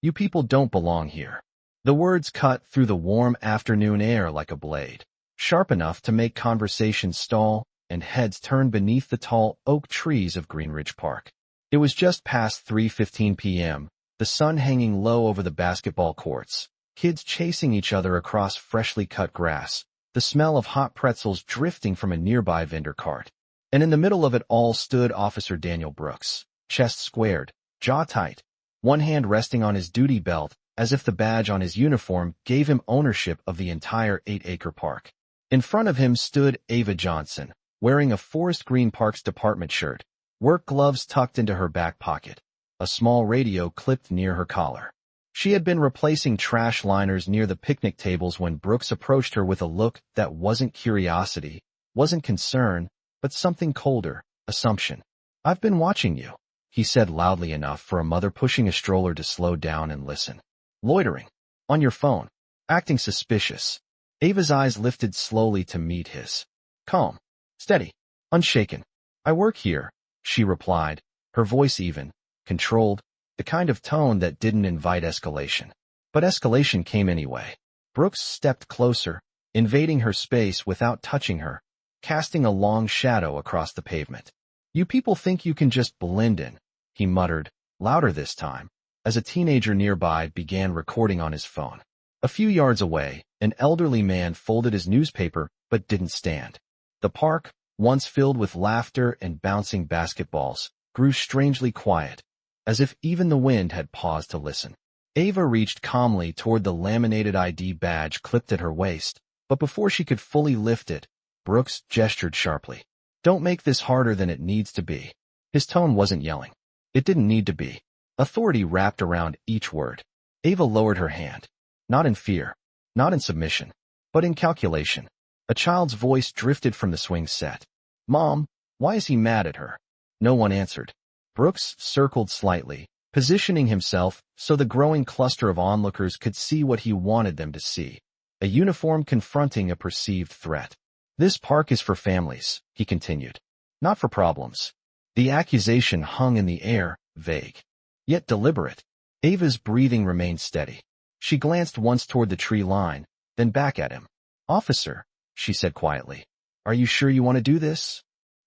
You people don't belong here. The words cut through the warm afternoon air like a blade, sharp enough to make conversation stall and heads turn beneath the tall oak trees of Greenridge Park. It was just past 3:15 p.m., the sun hanging low over the basketball courts, kids chasing each other across freshly cut grass, the smell of hot pretzels drifting from a nearby vendor cart. And in the middle of it all stood Officer Daniel Brooks, chest squared, jaw tight, one hand resting on his duty belt, as if the badge on his uniform gave him ownership of the entire 8-acre park. In front of him stood Ava Johnson, wearing a Forest Green Parks Department shirt, work gloves tucked into her back pocket, a small radio clipped near her collar. She had been replacing trash liners near the picnic tables when Brooks approached her with a look that wasn't curiosity, wasn't concern, but something colder, assumption. "I've been watching you," he said loudly enough for a mother pushing a stroller to slow down and listen. "Loitering. On your phone. Acting suspicious." Ava's eyes lifted slowly to meet his. Calm. Steady. Unshaken. "I work here," she replied, her voice even, controlled, the kind of tone that didn't invite escalation. But escalation came anyway. Brooks stepped closer, invading her space without touching her, casting a long shadow across the pavement. "You people think you can just blend in," he muttered, louder this time, as a teenager nearby began recording on his phone. A few yards away, an elderly man folded his newspaper but didn't stand. The park, once filled with laughter and bouncing basketballs, grew strangely quiet, as if even the wind had paused to listen. Ava reached calmly toward the laminated ID badge clipped at her waist, but before she could fully lift it, Brooks gestured sharply. "Don't make this harder than it needs to be." His tone wasn't yelling. It didn't need to be. Authority wrapped around each word. Ava lowered her hand. Not in fear, not in submission, but in calculation. A child's voice drifted from the swing set. "Mom, why is he mad at her?" No one answered. Brooks circled slightly, positioning himself so the growing cluster of onlookers could see what he wanted them to see. A uniform confronting a perceived threat. "This park is for families," he continued. "Not for problems." The accusation hung in the air, vague, yet deliberate. Ava's breathing remained steady. She glanced once toward the tree line, then back at him. "Officer," she said quietly, "are you sure you want to do this?"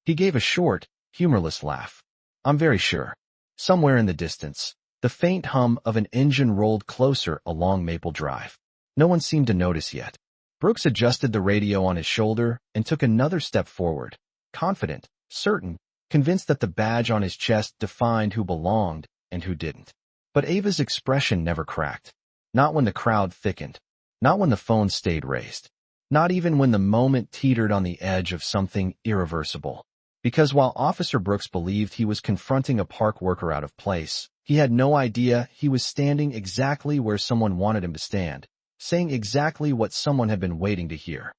He gave a short, humorless laugh. "I'm very sure." Somewhere in the distance, the faint hum of an engine rolled closer along Maple Drive. No one seemed to notice yet. Brooks adjusted the radio on his shoulder and took another step forward, confident, certain, convinced that the badge on his chest defined who belonged and who didn't. But Ava's expression never cracked. Not when the crowd thickened. Not when the phone stayed raised. Not even when the moment teetered on the edge of something irreversible. Because while Officer Brooks believed he was confronting a park worker out of place, he had no idea he was standing exactly where someone wanted him to stand, saying exactly what someone had been waiting to hear.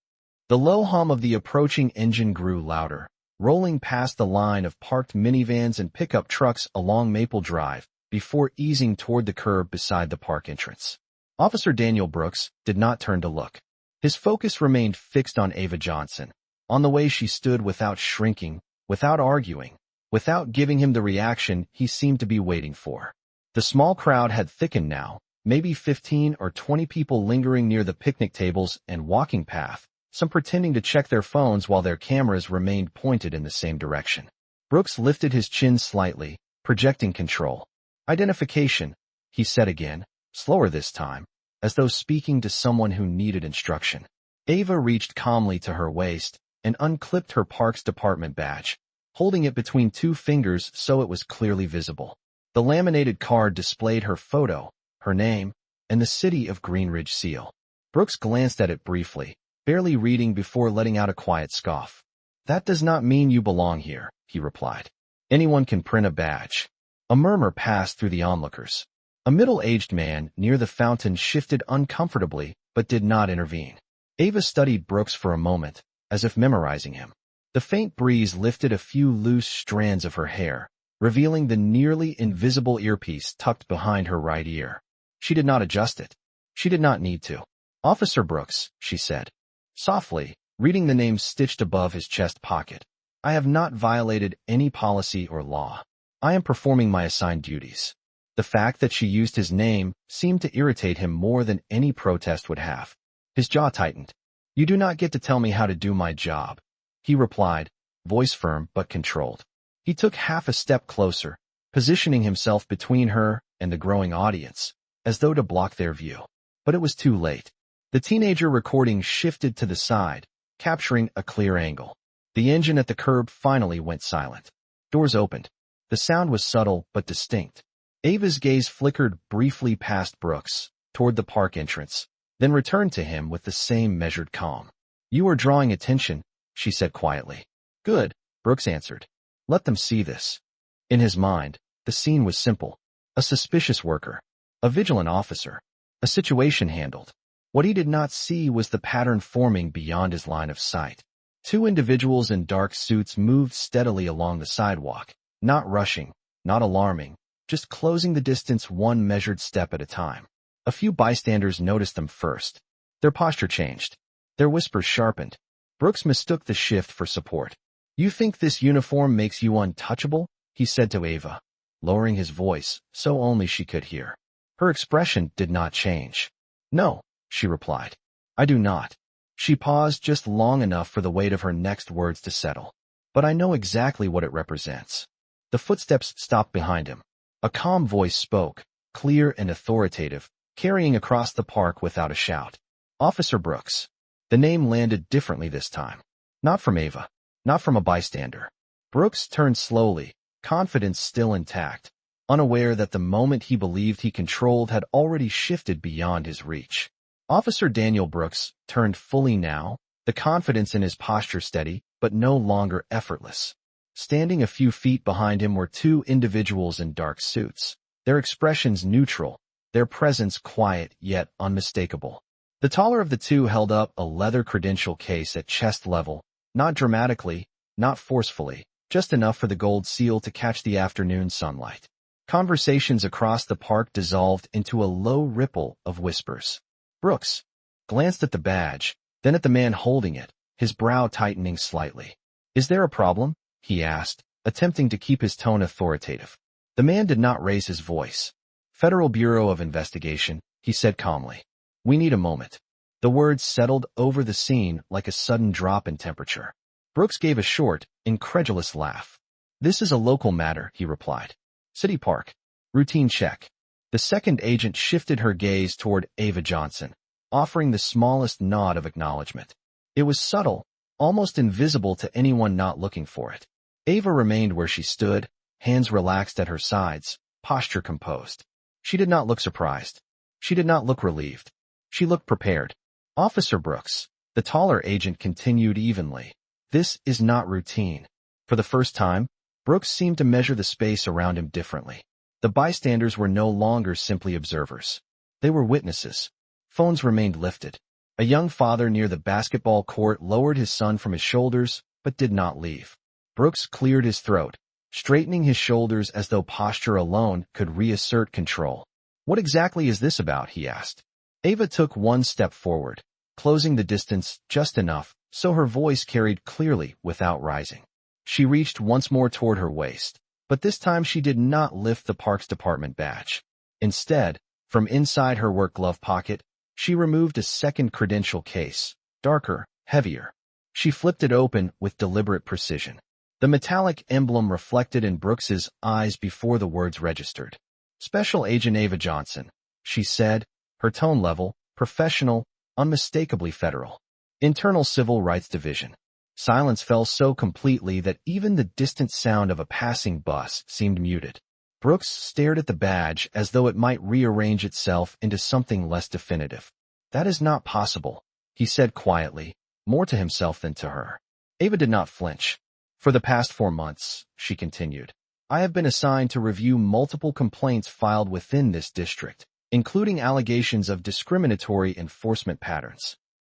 The low hum of the approaching engine grew louder, rolling past the line of parked minivans and pickup trucks along Maple Drive, before easing toward the curb beside the park entrance. Officer Daniel Brooks did not turn to look. His focus remained fixed on Ava Johnson, on the way she stood without shrinking, without arguing, without giving him the reaction he seemed to be waiting for. The small crowd had thickened now, maybe 15 or 20 people lingering near the picnic tables and walking path, some pretending to check their phones while their cameras remained pointed in the same direction. Brooks lifted his chin slightly, projecting control. "Identification," he said again, slower this time, as though speaking to someone who needed instruction. Ava reached calmly to her waist and unclipped her Parks Department badge, holding it between two fingers so it was clearly visible. The laminated card displayed her photo, her name, and the city of Greenridge seal. Brooks glanced at it briefly, barely reading before letting out a quiet scoff. "That does not mean you belong here," he replied. "Anyone can print a badge." A murmur passed through the onlookers. A middle-aged man near the fountain shifted uncomfortably but did not intervene. Ava studied Brooks for a moment, as if memorizing him. The faint breeze lifted a few loose strands of her hair, revealing the nearly invisible earpiece tucked behind her right ear. She did not adjust it. She did not need to. "Officer Brooks," she said, softly, reading the name stitched above his chest pocket. "I have not violated any policy or law. I am performing my assigned duties." The fact that she used his name seemed to irritate him more than any protest would have. His jaw tightened. "You do not get to tell me how to do my job," he replied, voice firm but controlled. He took half a step closer, positioning himself between her and the growing audience, as though to block their view. But it was too late. The teenager recording shifted to the side, capturing a clear angle. The engine at the curb finally went silent. Doors opened. The sound was subtle but distinct. Ava's gaze flickered briefly past Brooks, toward the park entrance, then returned to him with the same measured calm. "You are drawing attention," she said quietly. "Good," Brooks answered. "Let them see this." In his mind, the scene was simple. A suspicious worker. A vigilant officer. A situation handled. What he did not see was the pattern forming beyond his line of sight. Two individuals in dark suits moved steadily along the sidewalk, not rushing, not alarming, just closing the distance one measured step at a time. A few bystanders noticed them first. Their posture changed. Their whispers sharpened. Brooks mistook the shift for support. "You think this uniform makes you untouchable?" he said to Ava, lowering his voice so only she could hear. Her expression did not change. "No," she replied. "I do not." She paused just long enough for the weight of her next words to settle. "But I know exactly what it represents." The footsteps stopped behind him. A calm voice spoke, clear and authoritative, carrying across the park without a shout. "Officer Brooks." The name landed differently this time. Not from Ava. Not from a bystander. Brooks turned slowly, confidence still intact, unaware that the moment he believed he controlled had already shifted beyond his reach. Officer Daniel Brooks turned fully now, the confidence in his posture steady, but no longer effortless. Standing a few feet behind him were two individuals in dark suits, their expressions neutral, their presence quiet yet unmistakable. The taller of the two held up a leather credential case at chest level, not dramatically, not forcefully, just enough for the gold seal to catch the afternoon sunlight. Conversations across the park dissolved into a low ripple of whispers. Brooks glanced at the badge, then at the man holding it, his brow tightening slightly. "Is there a problem?" he asked, attempting to keep his tone authoritative. The man did not raise his voice. "Federal Bureau of Investigation," he said calmly. "We need a moment." The words settled over the scene like a sudden drop in temperature. Brooks gave a short, incredulous laugh. "This is a local matter," he replied. "City Park. Routine check." The second agent shifted her gaze toward Ava Johnson, offering the smallest nod of acknowledgement. It was subtle, almost invisible to anyone not looking for it. Ava remained where she stood, hands relaxed at her sides, posture composed. She did not look surprised. She did not look relieved. She looked prepared. "Officer Brooks," the taller agent continued evenly, "this is not routine." For the first time, Brooks seemed to measure the space around him differently. The bystanders were no longer simply observers. They were witnesses. Phones remained lifted. A young father near the basketball court lowered his son from his shoulders, but did not leave. Brooks cleared his throat, straightening his shoulders as though posture alone could reassert control. "What exactly is this about?" he asked. Ava took one step forward, closing the distance just enough so her voice carried clearly without rising. She reached once more toward her waist, but this time she did not lift the Parks Department badge. Instead, from inside her work glove pocket, she removed a second credential case, darker, heavier. She flipped it open with deliberate precision. The metallic emblem reflected in Brooks's eyes before the words registered. "Special Agent Ava Johnson," she said, her tone level, professional, unmistakably federal. "Internal Civil Rights Division." Silence fell so completely that even the distant sound of a passing bus seemed muted. Brooks stared at the badge as though it might rearrange itself into something less definitive. "That is not possible," he said quietly, more to himself than to her. Ava did not flinch. "For the past 4 months," she continued, "I have been assigned to review multiple complaints filed within this district, including allegations of discriminatory enforcement patterns."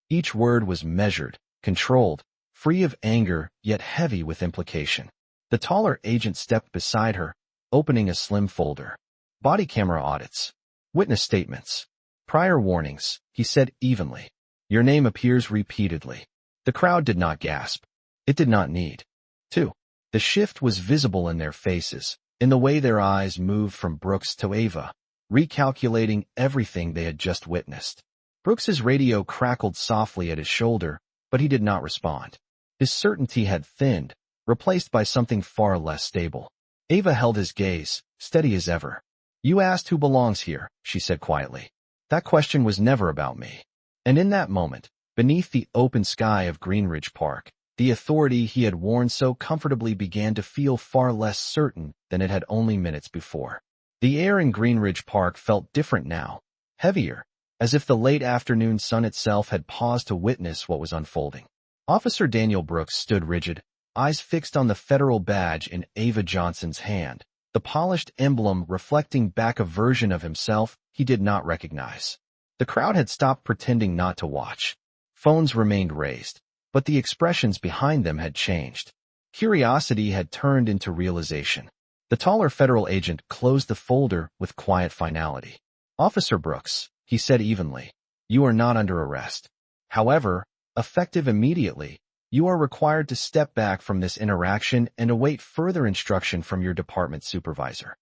Each word was measured, controlled, free of anger, yet heavy with implication. The taller agent stepped beside her, opening a slim folder. "Body camera audits. Witness statements. Prior warnings," he said evenly. "Your name appears repeatedly." The crowd did not gasp. It did not need to. The shift was visible in their faces, in the way their eyes moved from Brooks to Ava, recalculating everything they had just witnessed. Brooks's radio crackled softly at his shoulder, but he did not respond. His certainty had thinned, replaced by something far less stable. Ava held his gaze, steady as ever. "You asked who belongs here," she said quietly. "That question was never about me." And in that moment, beneath the open sky of Greenridge Park, the authority he had worn so comfortably began to feel far less certain than it had only minutes before. The air in Greenridge Park felt different now, heavier, as if the late afternoon sun itself had paused to witness what was unfolding. Officer Daniel Brooks stood rigid, eyes fixed on the federal badge in Ava Johnson's hand, the polished emblem reflecting back a version of himself he did not recognize. The crowd had stopped pretending not to watch. Phones remained raised, but the expressions behind them had changed. Curiosity had turned into realization. The taller federal agent closed the folder with quiet finality. "Officer Brooks," he said evenly, "you are not under arrest. However, effective immediately, you are required to step back from this interaction and await further instruction from your department supervisor."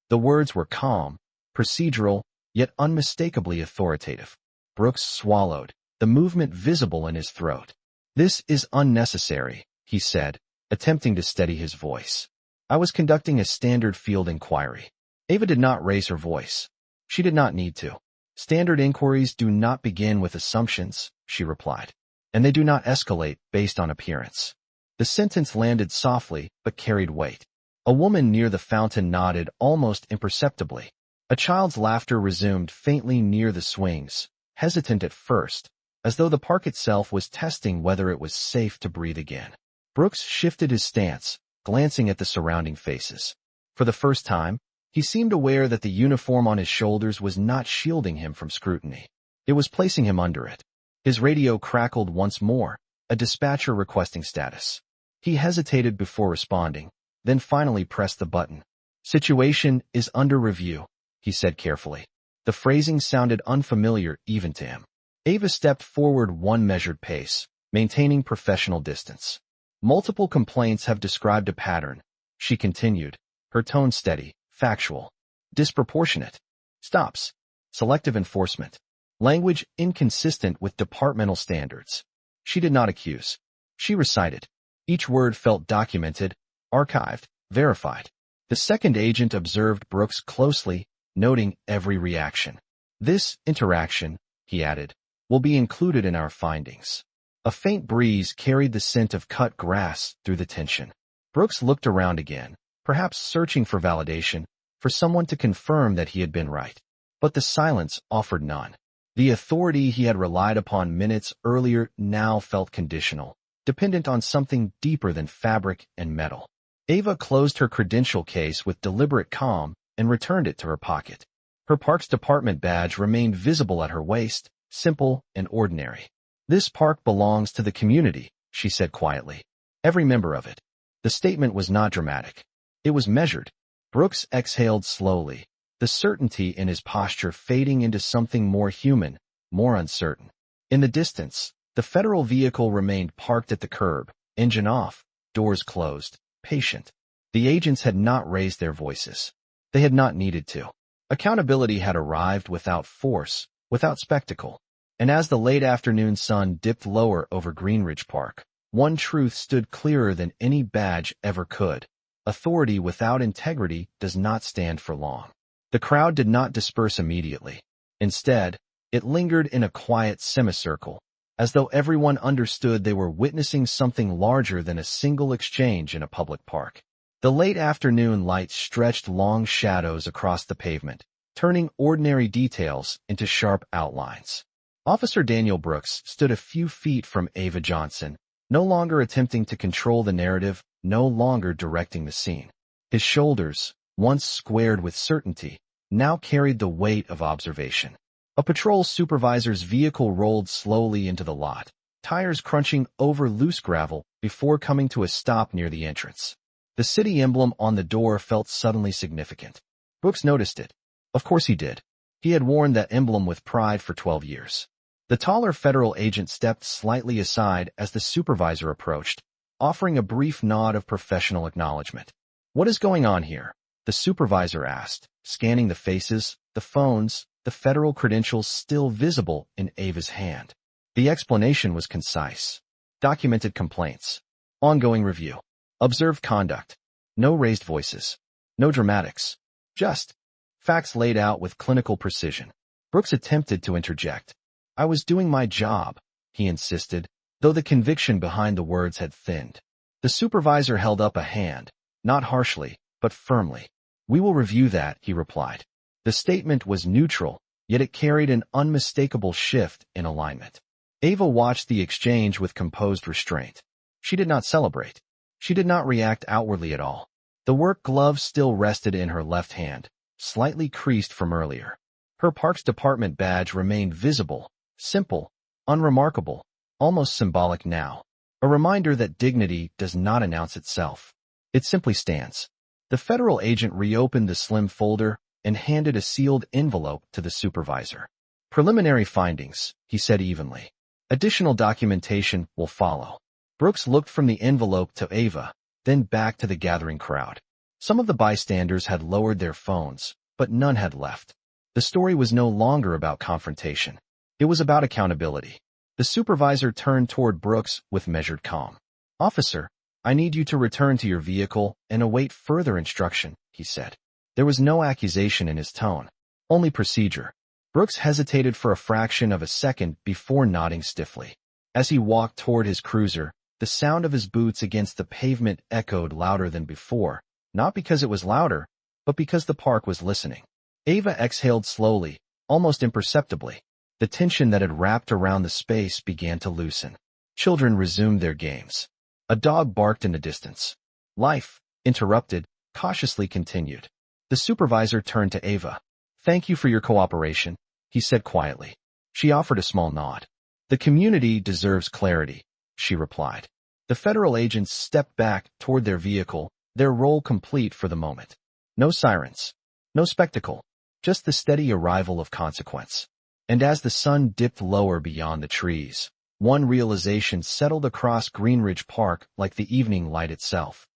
The words were calm, procedural, yet unmistakably authoritative. Brooks swallowed, the movement visible in his throat. "This is unnecessary," he said, attempting to steady his voice. "I was conducting a standard field inquiry." Ava did not raise her voice. She did not need to. "Standard inquiries do not begin with assumptions," she replied, "and they do not escalate based on appearance." The sentence landed softly but carried weight. A woman near the fountain nodded almost imperceptibly. A child's laughter resumed faintly near the swings, hesitant at first, as though the park itself was testing whether it was safe to breathe again. Brooks shifted his stance, glancing at the surrounding faces. For the first time, he seemed aware that the uniform on his shoulders was not shielding him from scrutiny. It was placing him under it. His radio crackled once more, a dispatcher requesting status. He hesitated before responding, then finally pressed the button. "Situation is under review," he said carefully. The phrasing sounded unfamiliar even to him. Ava stepped forward one measured pace, maintaining professional distance. "Multiple complaints have described a pattern," she continued, her tone steady, factual. "Disproportionate stops, selective enforcement, language inconsistent with departmental standards." She did not accuse. She recited. Each word felt documented, archived, verified. The second agent observed Brooks closely, noting every reaction. "This interaction," he added, "will be included in our findings." A faint breeze carried the scent of cut grass through the tension. Brooks looked around again, perhaps searching for validation, for someone to confirm that he had been right. But the silence offered none. The authority he had relied upon minutes earlier now felt conditional, dependent on something deeper than fabric and metal. Ava closed her credential case with deliberate calm and returned it to her pocket. Her Parks Department badge remained visible at her waist, simple and ordinary. "This park belongs to the community," she said quietly. "Every member of it." The statement was not dramatic. It was measured. Brooks exhaled slowly, the certainty in his posture fading into something more human, more uncertain. In the distance, the federal vehicle remained parked at the curb, engine off, doors closed, patient. The agents had not raised their voices. They had not needed to. Accountability had arrived without force, without spectacle. And as the late afternoon sun dipped lower over Greenridge Park, one truth stood clearer than any badge ever could. Authority without integrity does not stand for long. The crowd did not disperse immediately. Instead, it lingered in a quiet semicircle, as though everyone understood they were witnessing something larger than a single exchange in a public park. The late afternoon light stretched long shadows across the pavement, turning ordinary details into sharp outlines. Officer Daniel Brooks stood a few feet from Ava Johnson, no longer attempting to control the narrative, no longer directing the scene. His shoulders, once squared with certainty, now carried the weight of observation. A patrol supervisor's vehicle rolled slowly into the lot, tires crunching over loose gravel before coming to a stop near the entrance. The city emblem on the door felt suddenly significant. Brooks noticed it. Of course he did. He had worn that emblem with pride for 12 years. The taller federal agent stepped slightly aside as the supervisor approached, offering a brief nod of professional acknowledgement. "What is going on here?" The supervisor asked, scanning the faces, the phones, the federal credentials still visible in Ava's hand. The explanation was concise. Documented complaints. Ongoing review. Observed conduct. No raised voices. No dramatics. Just facts laid out with clinical precision. Brooks attempted to interject. I was doing my job, he insisted, though the conviction behind the words had thinned. The supervisor held up a hand, not harshly, but firmly. We will review that, he replied. The statement was neutral, yet it carried an unmistakable shift in alignment. Ava watched the exchange with composed restraint. She did not celebrate. She did not react outwardly at all. The work glove still rested in her left hand, slightly creased from earlier. Her Parks Department badge remained visible, simple, unremarkable, almost symbolic now. A reminder that dignity does not announce itself. It simply stands. The federal agent reopened the slim folder and handed a sealed envelope to the supervisor. Preliminary findings, he said evenly. Additional documentation will follow. Brooks looked from the envelope to Ava, then back to the gathering crowd. Some of the bystanders had lowered their phones, but none had left. The story was no longer about confrontation. It was about accountability. The supervisor turned toward Brooks with measured calm. Officer, I need you to return to your vehicle and await further instruction, he said. There was no accusation in his tone, only procedure. Brooks hesitated for a fraction of a second before nodding stiffly. As he walked toward his cruiser, the sound of his boots against the pavement echoed louder than before, not because it was louder, but because the park was listening. Ava exhaled slowly, almost imperceptibly. The tension that had wrapped around the space began to loosen. Children resumed their games. A dog barked in the distance. Life, interrupted, cautiously continued. The supervisor turned to Ava. Thank you for your cooperation, he said quietly. She offered a small nod. The community deserves clarity, she replied. The federal agents stepped back toward their vehicle, their role complete for the moment. No sirens. No spectacle. Just the steady arrival of consequence. And as the sun dipped lower beyond the trees, one realization settled across Greenridge Park like the evening light itself.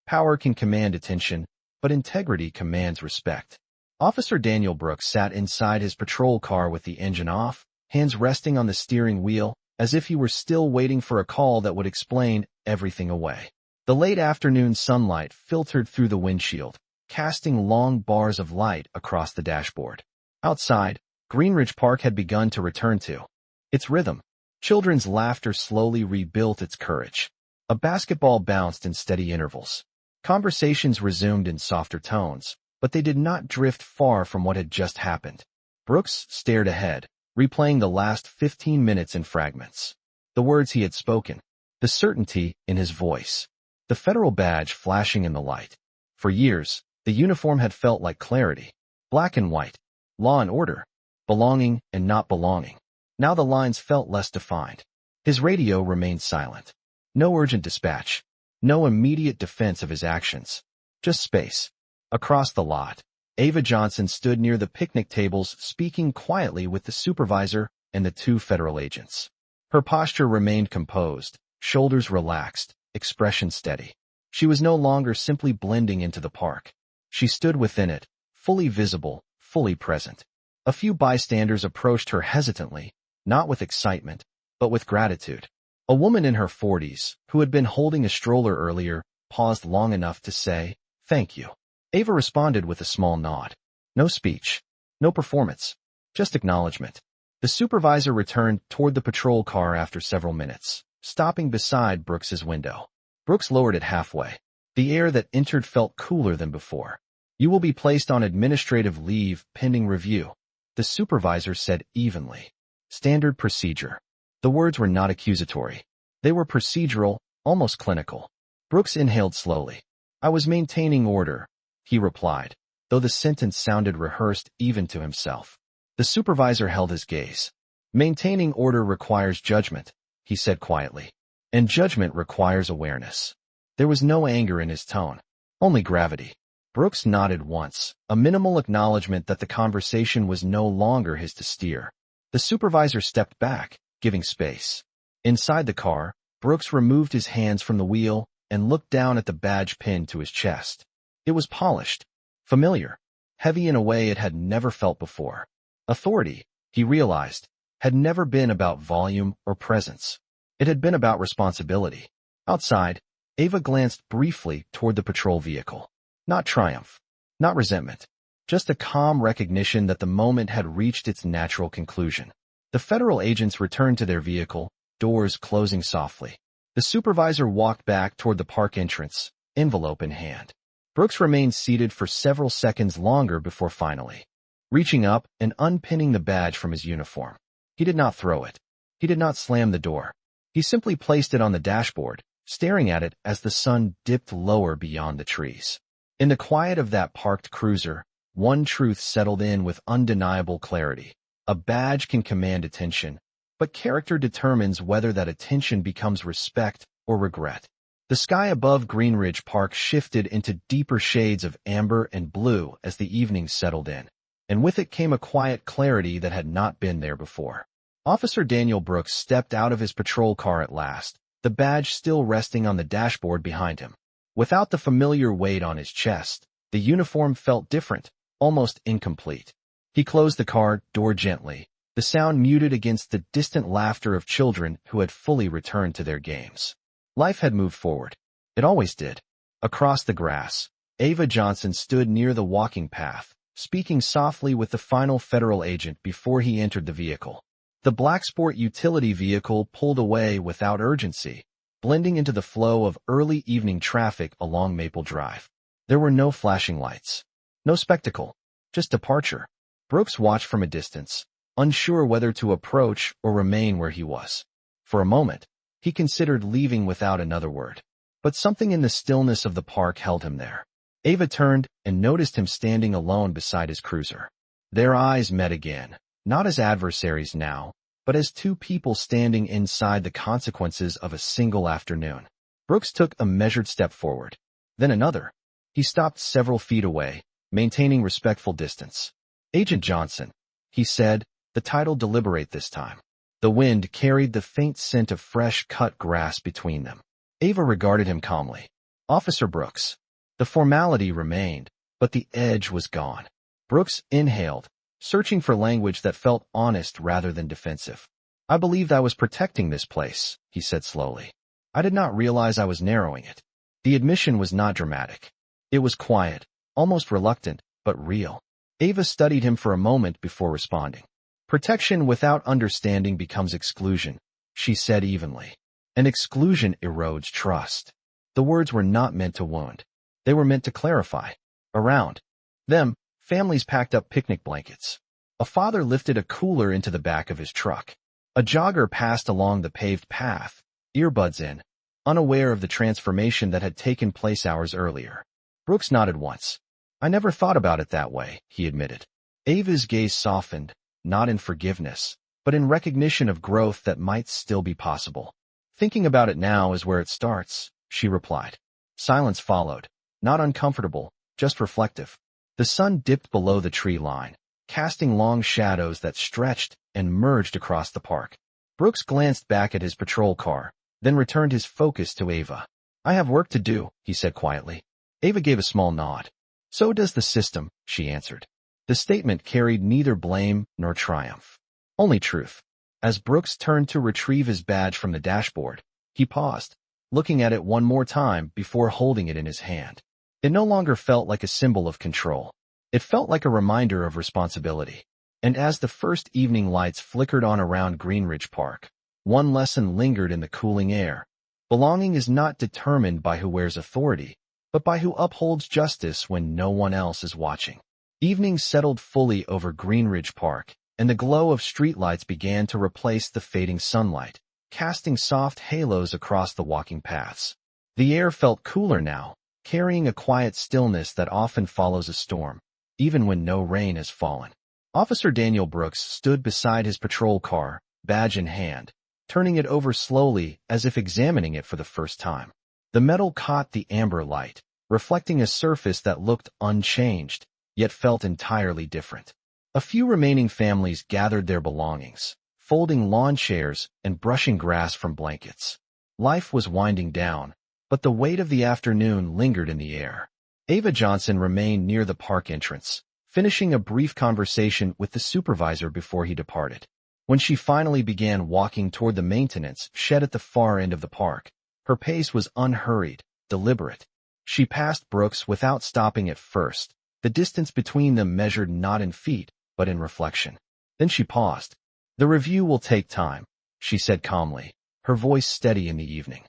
Power can command attention, but integrity commands respect. Officer Daniel Brooks sat inside his patrol car with the engine off, hands resting on the steering wheel, as if he were still waiting for a call that would explain everything away. The late afternoon sunlight filtered through the windshield, casting long bars of light across the dashboard. Outside, Greenridge Park had begun to return to its rhythm. Children's laughter slowly rebuilt its courage. A basketball bounced in steady intervals. Conversations resumed in softer tones, but they did not drift far from what had just happened. Brooks stared ahead, replaying the last 15 minutes in fragments. The words he had spoken, the certainty in his voice, the federal badge flashing in the light. For years, the uniform had felt like clarity. Black and white. Law and order. Belonging and not belonging. Now the lines felt less defined. His radio remained silent. No urgent dispatch. No immediate defense of his actions. Just space. Across the lot, Ava Johnson stood near the picnic tables speaking quietly with the supervisor and the two federal agents. Her posture remained composed, shoulders relaxed, expression steady. She was no longer simply blending into the park. She stood within it, fully visible, fully present. A few bystanders approached her hesitantly, not with excitement, but with gratitude. A woman in her 40s, who had been holding a stroller earlier, paused long enough to say, "Thank you." Ava responded with a small nod. No speech. No performance. Just acknowledgement. The supervisor returned toward the patrol car after several minutes, stopping beside Brooks's window. Brooks lowered it halfway. The air that entered felt cooler than before. You will be placed on administrative leave pending review, the supervisor said evenly. Standard procedure. The words were not accusatory. They were procedural, almost clinical. Brooks inhaled slowly. I was maintaining order, he replied, though the sentence sounded rehearsed even to himself. The supervisor held his gaze. Maintaining order requires judgment, he said quietly. And judgment requires awareness. There was no anger in his tone, only gravity. Brooks nodded once, a minimal acknowledgement that the conversation was no longer his to steer. The supervisor stepped back, giving space. Inside the car, Brooks removed his hands from the wheel and looked down at the badge pinned to his chest. It was polished, Familiar, heavy in a way it had never felt before. Authority, he realized, had never been about volume or presence. It had been about responsibility. Outside, Ava glanced briefly toward the patrol vehicle. Not triumph, not resentment, just a calm recognition that the moment had reached its natural conclusion. The federal agents returned to their vehicle, doors closing softly. The supervisor walked back toward the park entrance, envelope in hand. Brooks remained seated for several seconds longer before finally reaching up and unpinning the badge from his uniform. He did not throw it. He did not slam the door. He simply placed it on the dashboard, staring at it as the sun dipped lower beyond the trees. In the quiet of that parked cruiser, one truth settled in with undeniable clarity. A badge can command attention, but character determines whether that attention becomes respect or regret. The sky above Greenridge Park shifted into deeper shades of amber and blue as the evening settled in, and with it came a quiet clarity that had not been there before. Officer Daniel Brooks stepped out of his patrol car at last, the badge still resting on the dashboard behind him. Without the familiar weight on his chest, the uniform felt different, almost incomplete. He closed the car door gently, the sound muted against the distant laughter of children who had fully returned to their games. Life had moved forward. It always did. Across the grass, Ava Johnson stood near the walking path, speaking softly with the final federal agent before he entered the vehicle. The black sport utility vehicle pulled away without urgency, blending into the flow of early evening traffic along Maple Drive. There were no flashing lights. No spectacle. Just departure. Brooks watched from a distance, unsure whether to approach or remain where he was. For a moment, he considered leaving without another word. But something in the stillness of the park held him there. Ava turned and noticed him standing alone beside his cruiser. Their eyes met again, not as adversaries now, but as two people standing inside the consequences of a single afternoon. Brooks took a measured step forward, then another. He stopped several feet away, maintaining respectful distance. "Agent Johnson," he said, the title deliberate this time. The wind carried the faint scent of fresh cut grass between them. Ava regarded him calmly. "Officer Brooks." The formality remained, but the edge was gone. Brooks inhaled, searching for language that felt honest rather than defensive. "I believed I was protecting this place," he said slowly. "I did not realize I was narrowing it." The admission was not dramatic. It was quiet, almost reluctant, but real. Ava studied him for a moment before responding. "Protection without understanding becomes exclusion," she said evenly. "And exclusion erodes trust." The words were not meant to wound. They were meant to clarify. Around them, families packed up picnic blankets. A father lifted a cooler into the back of his truck. A jogger passed along the paved path, earbuds in, unaware of the transformation that had taken place hours earlier. Brooks nodded once. "I never thought about it that way," he admitted. Ava's gaze softened, not in forgiveness, but in recognition of growth that might still be possible. "Thinking about it now is where it starts," she replied. Silence followed, not uncomfortable, just reflective. The sun dipped below the tree line, casting long shadows that stretched and merged across the park. Brooks glanced back at his patrol car, then returned his focus to Ava. "I have work to do," he said quietly. Ava gave a small nod. "So does the system," she answered. The statement carried neither blame nor triumph, only truth. As Brooks turned to retrieve his badge from the dashboard, he paused, looking at it one more time before holding it in his hand. It no longer felt like a symbol of control. It felt like a reminder of responsibility. And as the first evening lights flickered on around Greenridge Park, one lesson lingered in the cooling air. Belonging is not determined by who wears authority, but by who upholds justice when no one else is watching. Evening settled fully over Greenridge Park, and the glow of streetlights began to replace the fading sunlight, casting soft halos across the walking paths. The air felt cooler now, carrying a quiet stillness that often follows a storm, even when no rain has fallen. Officer Daniel Brooks stood beside his patrol car, badge in hand, turning it over slowly as if examining it for the first time. The metal caught the amber light, reflecting a surface that looked unchanged, yet felt entirely different. A few remaining families gathered their belongings, folding lawn chairs and brushing grass from blankets. Life was winding down, but the weight of the afternoon lingered in the air. Ava Johnson remained near the park entrance, finishing a brief conversation with the supervisor before he departed. When she finally began walking toward the maintenance shed at the far end of the park, her pace was unhurried, deliberate. She passed Brooks without stopping at first, the distance between them measured not in feet, but in reflection. Then she paused. "The review will take time," she said calmly, her voice steady in the evening.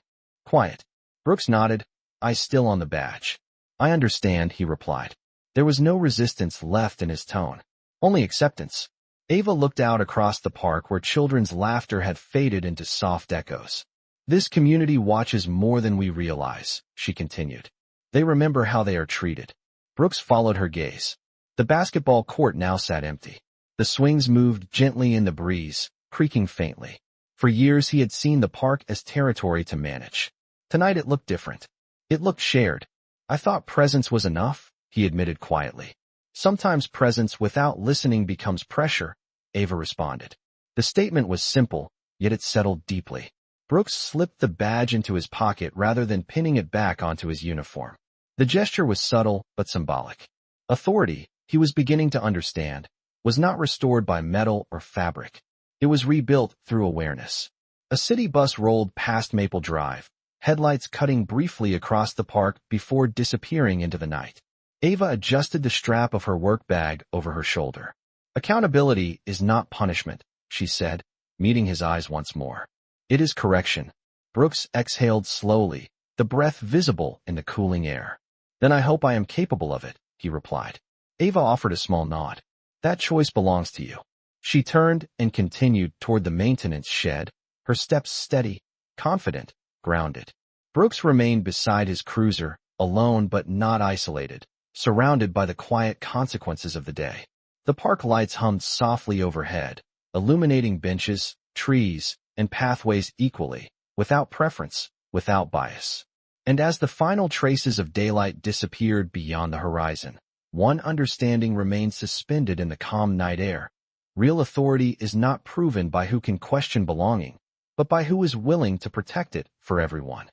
"Quiet." Brooks nodded. "Eyes still on the badge." "I understand," he replied. There was no resistance left in his tone, only acceptance. Ava looked out across the park where children's laughter had faded into soft echoes. "This community watches more than we realize," she continued. "They remember how they are treated." Brooks followed her gaze. The basketball court now sat empty. The swings moved gently in the breeze, creaking faintly. For years he had seen the park as territory to manage. Tonight it looked different. It looked shared. "I thought presence was enough," he admitted quietly. "Sometimes presence without listening becomes pressure," Ava responded. The statement was simple, yet it settled deeply. Brooks slipped the badge into his pocket rather than pinning it back onto his uniform. The gesture was subtle but symbolic. Authority, he was beginning to understand, was not restored by metal or fabric. It was rebuilt through awareness. A city bus rolled past Maple Drive, headlights cutting briefly across the park before disappearing into the night. Ava adjusted the strap of her work bag over her shoulder. "Accountability is not punishment," she said, meeting his eyes once more. "It is correction." Brooks exhaled slowly, the breath visible in the cooling air. "Then I hope I am capable of it," he replied. Ava offered a small nod. "That choice belongs to you." She turned and continued toward the maintenance shed, her steps steady, confident, grounded. Brooks remained beside his cruiser, alone but not isolated, surrounded by the quiet consequences of the day. The park lights hummed softly overhead, illuminating benches, trees, and pathways equally, without preference, without bias. And as the final traces of daylight disappeared beyond the horizon, one understanding remained suspended in the calm night air. Real authority is not proven by who can question belonging, but by who is willing to protect it for everyone.